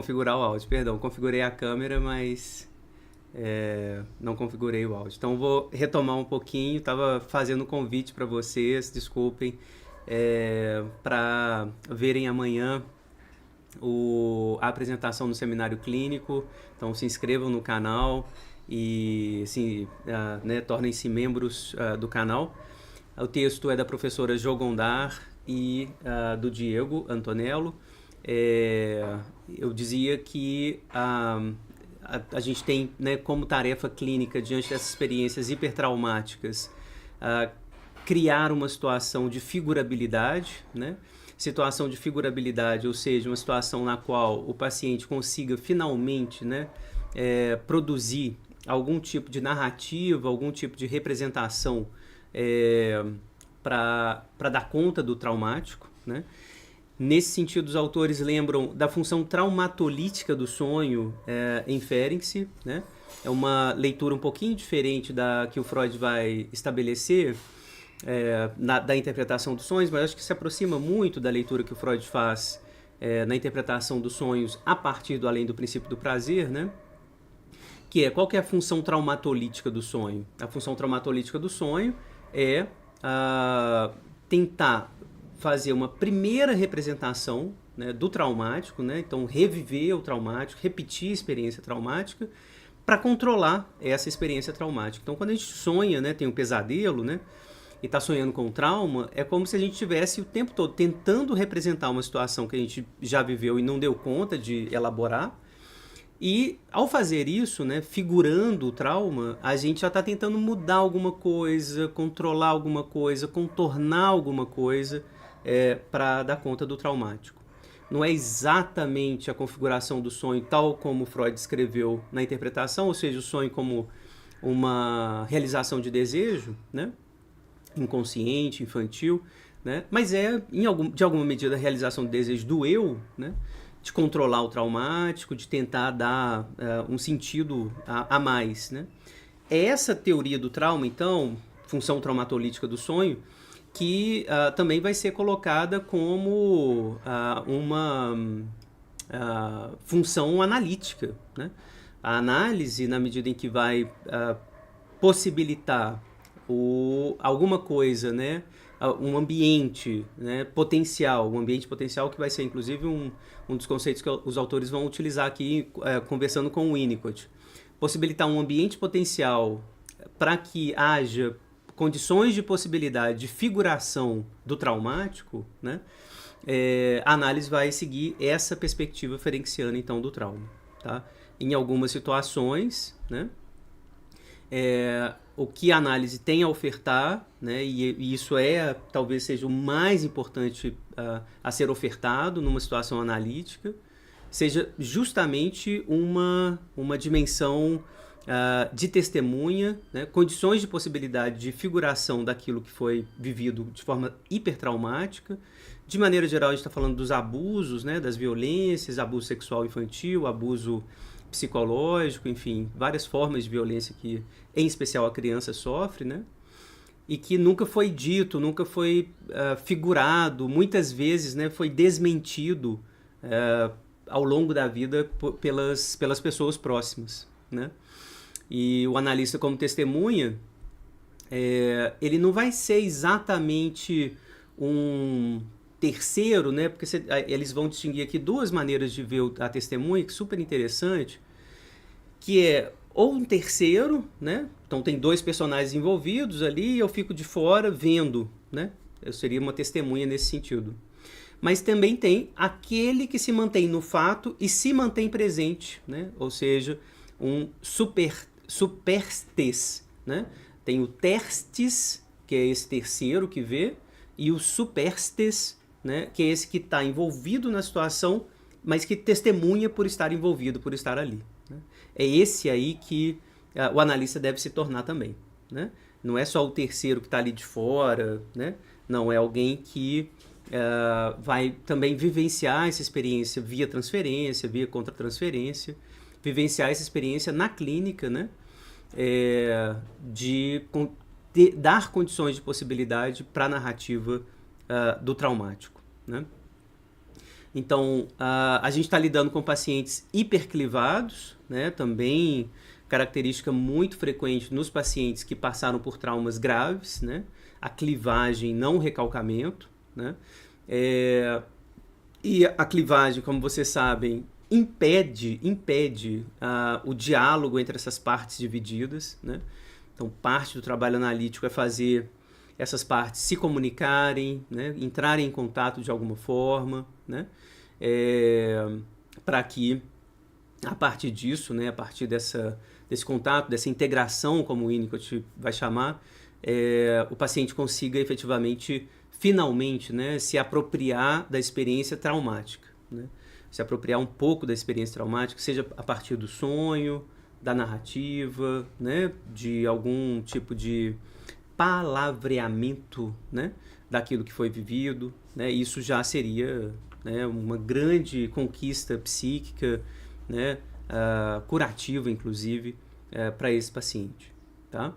Configurar o áudio, perdão. Configurei a câmera, mas não configurei o áudio. Então vou retomar um pouquinho. Estava fazendo um convite para vocês, desculpem, para verem amanhã a apresentação no seminário clínico. Então se inscrevam no canal e assim, tornem-se membros do canal. O texto é da professora Jo Gondar e do Diego Antonello. Eu dizia que a gente tem, né, como tarefa clínica, diante dessas experiências hipertraumáticas, criar uma situação de figurabilidade, né? Situação de figurabilidade, ou seja, uma situação na qual o paciente consiga finalmente, né, produzir algum tipo de narrativa, algum tipo de representação para dar conta do traumático, né? Nesse sentido, os autores lembram da função traumatolítica do sonho em Ferenczi, né? É uma leitura um pouquinho diferente da que o Freud vai estabelecer da interpretação dos sonhos, mas acho que se aproxima muito da leitura que o Freud faz na interpretação dos sonhos a partir do além do princípio do prazer, né? Que qual que é a função traumatolítica do sonho? A função traumatolítica do sonho é tentar fazer uma primeira representação, né, do traumático, né? Então reviver o traumático, repetir a experiência traumática para controlar essa experiência traumática. Então quando a gente sonha, né, tem um pesadelo, né, e está sonhando com o trauma, é como se a gente estivesse o tempo todo tentando representar uma situação que a gente já viveu e não deu conta de elaborar. E ao fazer isso, né, figurando o trauma, a gente já está tentando mudar alguma coisa, controlar alguma coisa, contornar alguma coisa para dar conta do traumático. Não é exatamente a configuração do sonho tal como Freud descreveu na interpretação, ou seja, o sonho como uma realização de desejo, né, inconsciente, infantil, né, mas de alguma medida a realização do desejo do eu, né, de controlar o traumático, de tentar dar um sentido a mais, né? É essa teoria do trauma, então, função traumatolítica do sonho, que também vai ser colocada como uma função analítica, né? A análise, na medida em que vai possibilitar alguma coisa, né? Um ambiente, né, potencial, um ambiente potencial que vai ser inclusive um dos conceitos que os autores vão utilizar aqui conversando com o Winnicott. Possibilitar um ambiente potencial para que haja condições de possibilidade de figuração do traumático, né? A análise vai seguir essa perspectiva ferenciana então do trauma, tá? Em algumas situações, né, o que a análise tem a ofertar, né, e isso talvez seja o mais importante a ser ofertado numa situação analítica, seja justamente uma dimensão de testemunha, né, condições de possibilidade de figuração daquilo que foi vivido de forma hipertraumática. De maneira geral, a gente está falando dos abusos, né, das violências, abuso sexual infantil, abuso psicológico, enfim, várias formas de violência que, em especial, a criança sofre, né? E que nunca foi dito, nunca foi figurado, muitas vezes, né, foi desmentido ao longo da vida pelas pessoas próximas, né? E o analista como testemunha, ele não vai ser exatamente um terceiro, né? Porque eles vão distinguir aqui duas maneiras de ver a testemunha, que é super interessante, que é ou um terceiro, né? Então tem dois personagens envolvidos ali e eu fico de fora vendo, né? Eu seria uma testemunha nesse sentido. Mas também tem aquele que se mantém no fato e se mantém presente, né? Ou seja, um superstes, né? Tem o terstes, que é esse terceiro que vê, e o superstes, né, que é esse que está envolvido na situação, mas que testemunha por estar envolvido, por estar ali, né? É esse aí que o analista deve se tornar também, né? Não é só o terceiro que está ali de fora, né? Não, é alguém que vai também vivenciar essa experiência via transferência, via contratransferência, vivenciar essa experiência na clínica, né? De dar condições de possibilidade para a narrativa do traumático, né? Então, a gente está lidando com pacientes hiperclivados, né? Também característica muito frequente nos pacientes que passaram por traumas graves, né? A clivagem, não o recalcamento, né? E a clivagem, como vocês sabem, impede o diálogo entre essas partes divididas, né? Então, parte do trabalho analítico é fazer essas partes se comunicarem, né? Entrarem em contato de alguma forma, né? Para que, a partir disso, né? A partir desse contato, dessa integração, como o Winnicott vai chamar, o paciente consiga efetivamente, finalmente, né? Se apropriar da experiência traumática, né? Se apropriar um pouco da experiência traumática, seja a partir do sonho, da narrativa, né? De algum tipo de palavreamento, né? Daquilo que foi vivido, né? Isso já seria, né? Uma grande conquista psíquica, né? Curativa, inclusive, para esse paciente, tá?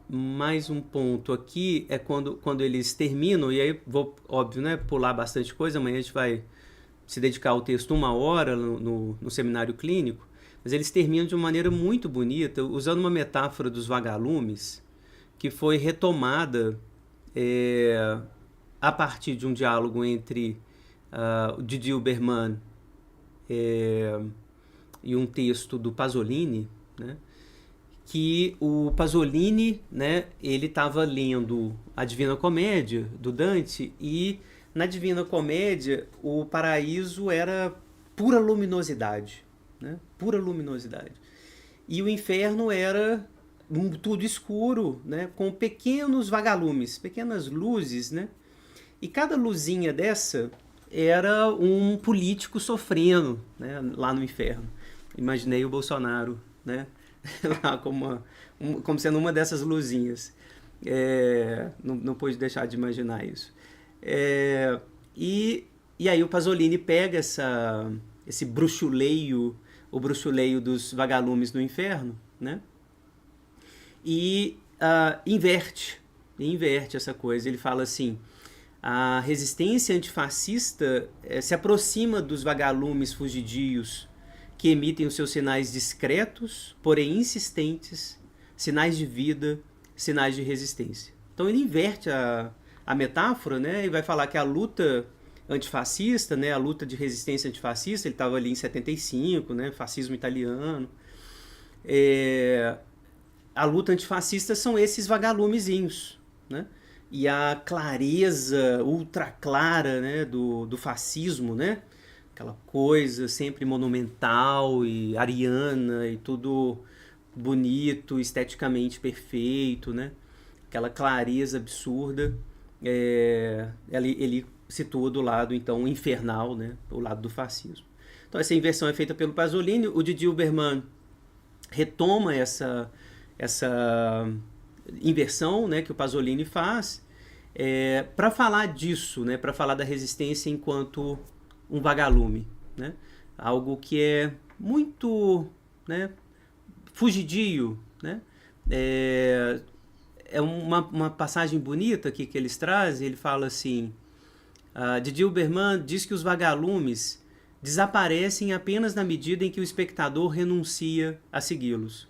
Mais um ponto aqui é quando eles terminam, e aí vou, óbvio, né, pular bastante coisa, amanhã a gente vai se dedicar ao texto 1 hora no seminário clínico, mas eles terminam de uma maneira muito bonita, usando uma metáfora dos vagalumes, que foi retomada a partir de um diálogo entre o Didier Berman e um texto do Pasolini, né? Que o Pasolini, né, ele estava lendo a Divina Comédia, do Dante, e na Divina Comédia o paraíso era pura luminosidade, né? Pura luminosidade. E o inferno era tudo escuro, né? Com pequenos vagalumes, pequenas luzes, né? E cada luzinha dessa era um político sofrendo, né, lá no inferno. Imaginei o Bolsonaro, né? Lá como sendo uma dessas luzinhas. Não pude deixar de imaginar isso. E aí o Pasolini pega esse bruxuleio, o bruxuleio dos vagalumes no inferno, né? E inverte essa coisa. Ele fala assim: a resistência antifascista se aproxima dos vagalumes fugidios que emitem os seus sinais discretos, porém insistentes, sinais de vida, sinais de resistência. Então ele inverte a metáfora, né, e vai falar que a luta antifascista, né, a luta de resistência antifascista, ele estava ali em 75, né, fascismo italiano, a luta antifascista são esses vagalumezinhos, né, e a clareza ultra clara, né, do fascismo, né, aquela coisa sempre monumental e ariana e tudo bonito, esteticamente perfeito, né? Aquela clareza absurda, ele situa do lado, então, infernal, né? O lado do fascismo. Então essa inversão é feita pelo Pasolini. O Didier Berman retoma essa inversão, né, que o Pasolini faz, para falar disso, né? Para falar da resistência enquanto um vagalume, né? Algo que é muito, né, fugidio, né? Uma passagem bonita aqui que eles trazem. Ele fala assim: Didier Berman diz que os vagalumes desaparecem apenas na medida em que o espectador renuncia a segui-los.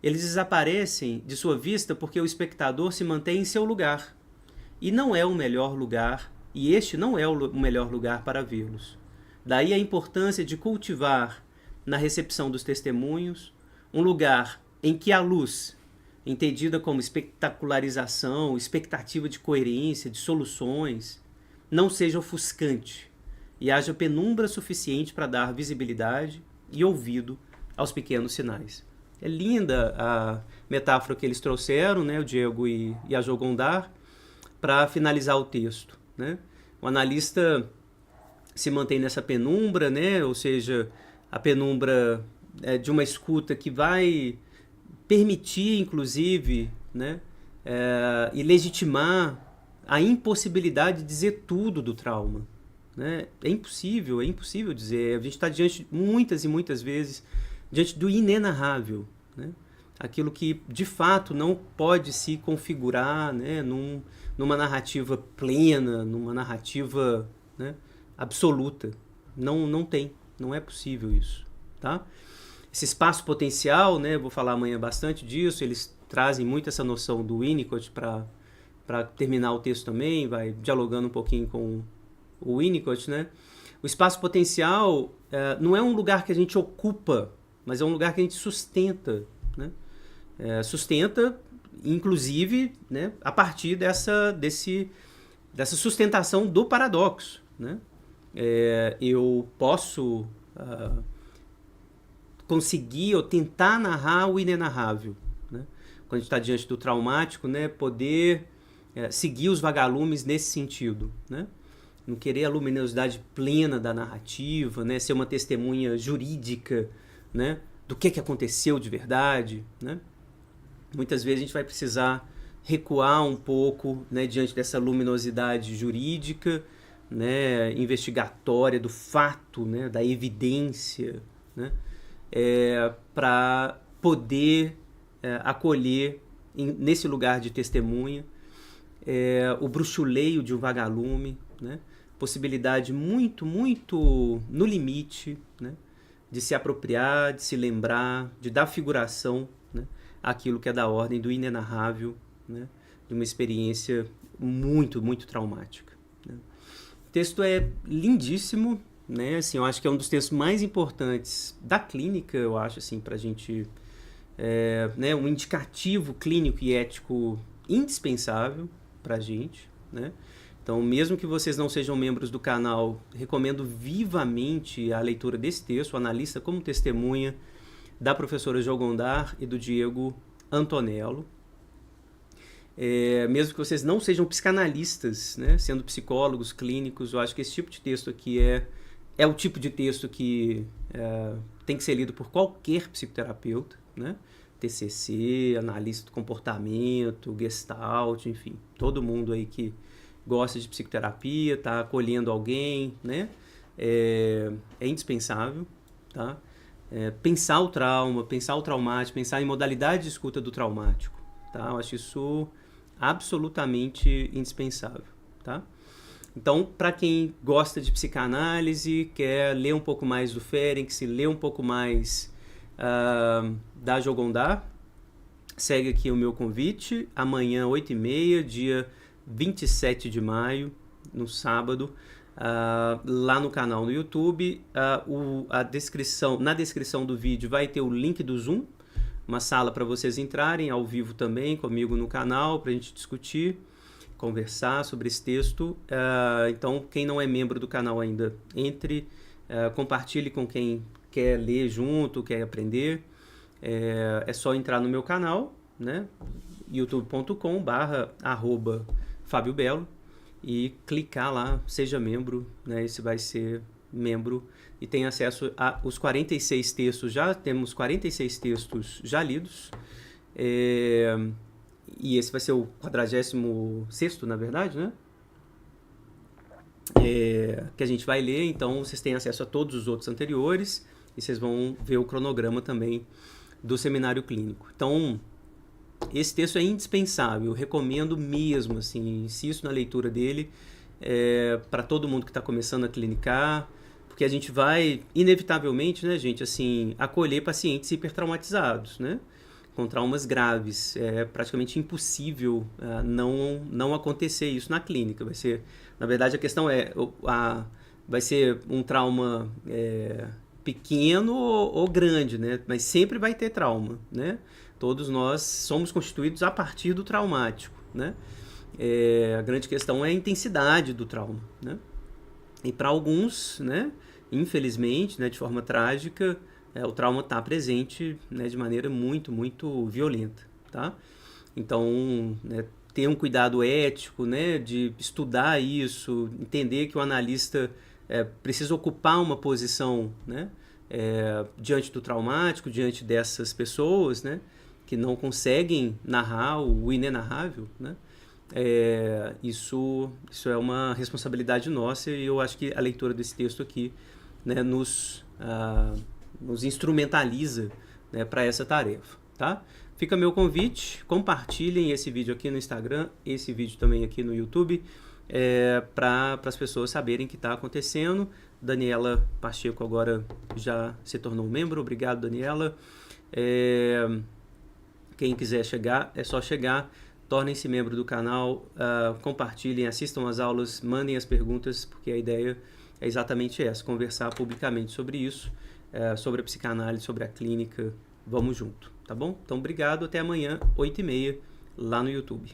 Eles desaparecem de sua vista porque o espectador se mantém em seu lugar, e não é o melhor lugar, e este não é o melhor lugar para vê-los. Daí a importância de cultivar, na recepção dos testemunhos, um lugar em que a luz, entendida como espetacularização, expectativa de coerência, de soluções, não seja ofuscante e haja penumbra suficiente para dar visibilidade e ouvido aos pequenos sinais. É linda a metáfora que eles trouxeram, né, o Diego e a Jo Gondar, para finalizar o texto, né? O analista se mantém nessa penumbra, né? Ou seja, a penumbra de uma escuta que vai permitir, inclusive, né, e legitimar a impossibilidade de dizer tudo do trauma, né? É impossível dizer. A gente está diante, muitas e muitas vezes, diante do inenarrável, né? aquilo que de fato não pode se configurar, né, numa narrativa plena, numa narrativa, né, absoluta. Não tem, não é possível isso, tá? Esse espaço potencial, né, vou falar amanhã bastante disso, eles trazem muito essa noção do Winnicott para terminar o texto também, vai dialogando um pouquinho com o Winnicott, né? O espaço potencial não é um lugar que a gente ocupa, mas é um lugar que a gente sustenta, né? Sustenta, inclusive, né, a partir dessa sustentação do paradoxo, né? Eu posso conseguir ou tentar narrar o inenarrável, né? Quando a gente está diante do traumático, né, poder seguir os vagalumes nesse sentido, né? Não querer a luminosidade plena da narrativa, né, ser uma testemunha jurídica, né, do que aconteceu de verdade, né? Muitas vezes a gente vai precisar recuar um pouco, né, diante dessa luminosidade jurídica, né, investigatória do fato, né, da evidência, né, para poder acolher nesse lugar de testemunha o bruxuleio de um vagalume, né, possibilidade muito, muito no limite, né, de se apropriar, de se lembrar, de dar figuração, né, àquilo que é da ordem do inenarrável, né, de uma experiência muito, muito traumática, né. O texto é lindíssimo, né, assim, eu acho que é um dos textos mais importantes da clínica, eu acho, assim, para a gente, né, um indicativo clínico e ético indispensável para a gente, né. Então, mesmo que vocês não sejam membros do canal, recomendo vivamente a leitura desse texto, o Analista como Testemunha, da professora Jo Gondar e do Diego Antonello. Mesmo que vocês não sejam psicanalistas, né, sendo psicólogos clínicos, eu acho que esse tipo de texto aqui é o tipo de texto que tem que ser lido por qualquer psicoterapeuta, né? TCC, analista do comportamento, Gestalt, enfim, todo mundo aí que gosta de psicoterapia, está acolhendo alguém, né? É indispensável, tá? Pensar o trauma, pensar o traumático, pensar em modalidade de escuta do traumático, tá? Eu acho isso absolutamente indispensável, tá? Então, para quem gosta de psicanálise, quer ler um pouco mais do Ferenczi, ler um pouco mais da Jo Gondar, segue aqui o meu convite. Amanhã, 8h30, dia 27 de maio, no sábado, lá no canal no YouTube. Na descrição do vídeo vai ter o link do Zoom, uma sala para vocês entrarem ao vivo também comigo no canal, para a gente discutir, conversar sobre esse texto. Então, quem não é membro do canal ainda, entre, compartilhe com quem quer ler junto, quer aprender. É só entrar no meu canal, né? youtube.com/@Fábio Belo e clicar lá, seja membro, né? Esse vai ser membro e tem acesso aos 46 textos. Já temos 46 textos já lidos. E esse vai ser o 46º, na verdade, né? Que a gente vai ler, então vocês têm acesso a todos os outros anteriores e vocês vão ver o cronograma também do seminário clínico. Então, esse texto é indispensável, eu recomendo mesmo, assim, insisto na leitura dele para todo mundo que está começando a clinicar, porque a gente vai, inevitavelmente, né, gente, assim, acolher pacientes hipertraumatizados, né, com traumas graves. É praticamente impossível não acontecer isso na clínica. Vai ser, na verdade, a questão vai ser um trauma pequeno ou grande, né, mas sempre vai ter trauma, né. Todos nós somos constituídos a partir do traumático, né? A grande questão é a intensidade do trauma, né? E para alguns, né, infelizmente, né, de forma trágica, o trauma está presente, né, de maneira muito, muito violenta, tá? Então, né, ter um cuidado ético, né, de estudar isso, entender que o analista precisa ocupar uma posição, né, diante do traumático, diante dessas pessoas, né, que não conseguem narrar o inenarrável, né? Isso é uma responsabilidade nossa e eu acho que a leitura desse texto aqui, né, nos instrumentaliza, né, para essa tarefa, tá? Fica meu convite, compartilhem esse vídeo aqui no Instagram, esse vídeo também aqui no YouTube, para as pessoas saberem que está acontecendo. Daniela Pacheco agora já se tornou membro, obrigado, Daniela. Quem quiser chegar, é só chegar, tornem-se membro do canal, compartilhem, assistam as aulas, mandem as perguntas, porque a ideia é exatamente essa, conversar publicamente sobre isso, sobre a psicanálise, sobre a clínica, vamos junto, tá bom? Então, obrigado, até amanhã, 8h30, lá no YouTube.